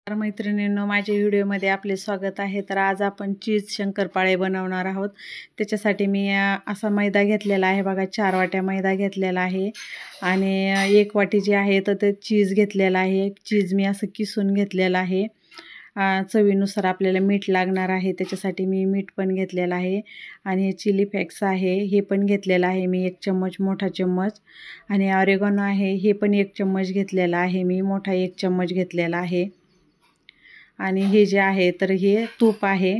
तर मैत्रिणींनो, माझ्या व्हिडिओमध्ये आपले स्वागत आहे। तर आज आपण चीज शंकरपाळे बनवणार आहोत। त्याच्यासाठी मी असा मैदा घेतलेला आहे बघा, 4 वाट्या मैदा घेतलेला आहे आणि 1 वाटी जी आहे तर ते चीज घेतलेला आहे। चीज मी असं किसून घेतलेला आहे। चवीनुसार आपल्याला मीठ लागणार आहे, त्याच्यासाठी मी मीठ पण घेतलेलं आहे आणि हे चिली फ्लेक्स आहे हे पण घेतलेलं आहे मी 1 चम्मच, मोठा चम्मच, आणि ऑरेगॅनो आहे हे पण 1 चम्मच घेतलेला आहे मी, मोठा 1 चम्मच घेतलेला आहे। आणि हे जे आहे तर हे तूप आहे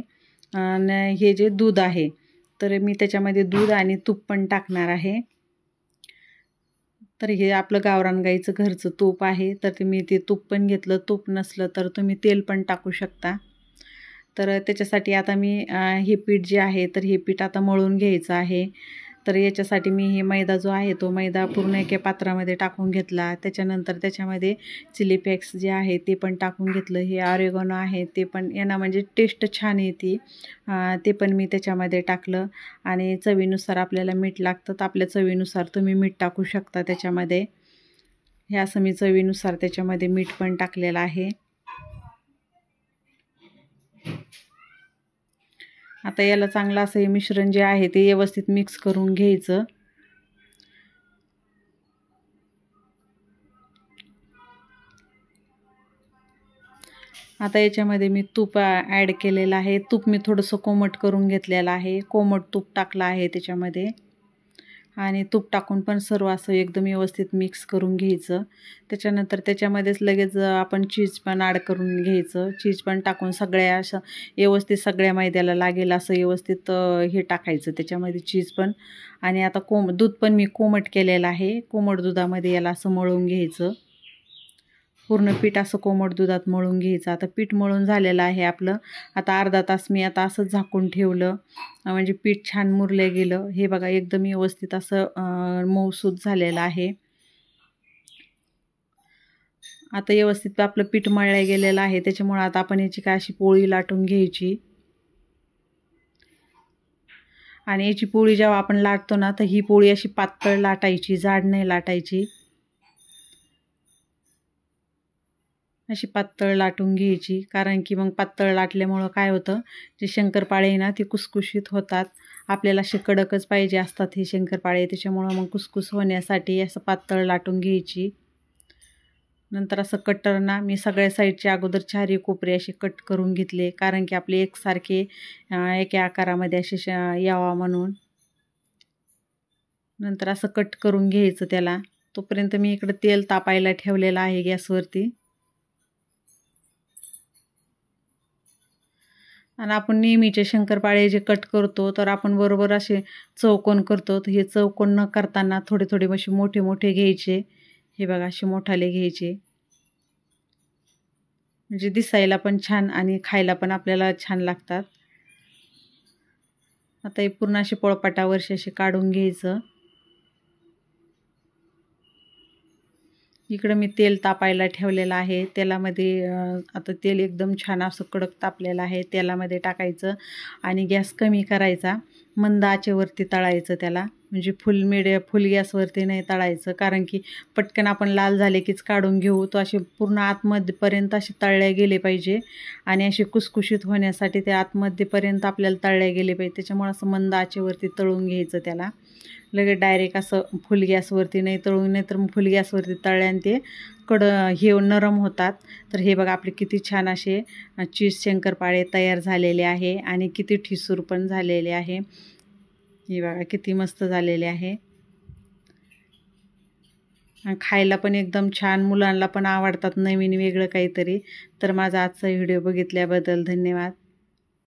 आणि हे जे दूध आहे तर मी त्याच्यामध्ये दूध आणि तूप पण टाकणार आहे। तर हे आपलं गावरान गाईचं घरचं तूप आहे, तर मी ते तूप पण घेतलं। तूप नसलं तर तुम्ही तेल पण टाकू शकता। तर त्याच्यासाठी आता मी हे पीठ जे आहे तर हे पीठ आता मळून घ्यायचं आहे। तर याच्यासाठी मी हे मैदा जो आहे तो मैदा पूर्ण एका पात्रामध्ये टाकून घेतला। त्याच्यानंतर त्याच्यामध्ये चिली फ्लेक्स जे आहे ते पण टाकून घेतलं। हे ऑरेगॅनो आहे ते पण, यांना म्हणजे टेस्ट छान येते, ते पण मी त्याच्यामध्ये टाकलं। आणि चवीनुसार आपल्याला मीठ लागतं, तर आपल्या चवीनुसार तुम्ही मीठ टाकू शकता त्याच्यामध्ये। हे असं मी चवीनुसार त्याच्यामध्ये मीठ पण टाकलेलं आहे। आता याला चांगलं असं हे मिश्रण जे आहे ते व्यवस्थित मिक्स करून घ्यायचं। आता याच्यामध्ये मी तूप ॲड केलेलं आहे। तूप मी थोडंसं कोमट करून घेतलेलं आहे, कोमट तूप टाकलं आहे त्याच्यामध्ये आणि तूप टाकून पण सर्व असं एकदम व्यवस्थित मिक्स करून घ्यायचं। त्याच्यानंतर त्याच्यामध्येच लगेच आपण चीज पण ॲड करून घ्यायचं। चीज पण टाकून सगळ्या असं व्यवस्थित सगळ्या मैद्याला लागेल असं व्यवस्थित हे टाकायचं त्याच्यामध्ये चीज पण। आणि आता दूध पण मी कोमट केलेलं आहे, कोमट दुधामध्ये याला असं मळून घ्यायचं। पूर्ण पीठ असं कोमट दुधात मळून घ्यायचं। आता पीठ मळून झालेलं आहे आपलं। आता अर्धा तास मी आता असं झाकून ठेवलं, म्हणजे पीठ छान मुरलं गेलं। हे बघा एकदम व्यवस्थित असं मऊसूत झालेलं आहे। आता व्यवस्थित आपलं पीठ मळलं गेलेलं आहे, त्याच्यामुळे आता आपण याची काय अशी पोळी लाटून घ्यायची। आणि याची पोळी जेव्हा आपण लाटतो ना तर ही पोळी अशी पातळ लाटायची, जाड नाही लाटायची, अशी पातळ लाटून घ्यायची। कारण की मग पातळ लाटल्यामुळं काय होतं, जे शंकरपाळे ना ते कुसकुशीत होतात। आपल्याला असे कडकच पाहिजे असतात हे शंकरपाळे, त्याच्यामुळं मग कुसकुस होण्यासाठी असं पातळ लाटून घ्यायची। नंतर असं कटरना मी सगळ्या साईडचे अगोदर 4 कोपरे असे कट करून घेतले, कारण की आपले एकसारखे एका आकारामध्ये असे यावा म्हणून। नंतर असं कट करून घ्यायचं त्याला। तोपर्यंत मी इकडं तेल तापायला ठेवलेलं आहे गॅसवरती। आणि आपण नेहमीचे शंकरपाळे जे कट करतो तर आपण बरोबर असे चौकोन करतो, तर हे चौकोन न करताना थोडे थोडे असे मोठे मोठे घ्यायचे। हे बघा असे मोठाले घ्यायचे, म्हणजे दिसायला पण छान आणि खायला पण आपल्याला छान लागतात। आता हे पूर्ण असे पोळपाटावरचे असे काढून घ्यायचं। इकडं मी तेल तापायला ठेवलेलं आहे। तेलामध्ये आता तेल एकदम छान असं कडक तापलेलं आहे, तेलामध्ये टाकायचं आणि गॅस कमी करायचा, मंद आचेवरती तळायचं त्याला, म्हणजे फुल गॅसवरती नाही तळायचं। कारण की पटकन आपण लाल झाले कीच काढून घेऊ, तो असे पूर्ण आतमध्येपर्यंत असे तळले गेले पाहिजे आणि असे कुसकुशीत होण्यासाठी ते आतमध्येपर्यंत आपल्याला तळले गेले पाहिजे। त्याच्यामुळे असं मंद आचेवरती तळून घ्यायचं त्याला, लगेच डायरेक्ट असं फुल गॅसवरती नाही तळून, नाही तर मग फुल गॅसवरती तळल्याने ते हे नरम होतात। तर हे बघा आपले किती छान असे चीज शंकरपाळे तयार झालेले आहे आणि किती ठिसूर पण झालेले आहे। हे बघा किती मस्त झालेले आहे, खायला पण एकदम छान, मुलांना पण आवडतात नवीन वेगळं काहीतरी। तर माझा आजचा व्हिडिओ बघितल्याबद्दल धन्यवाद।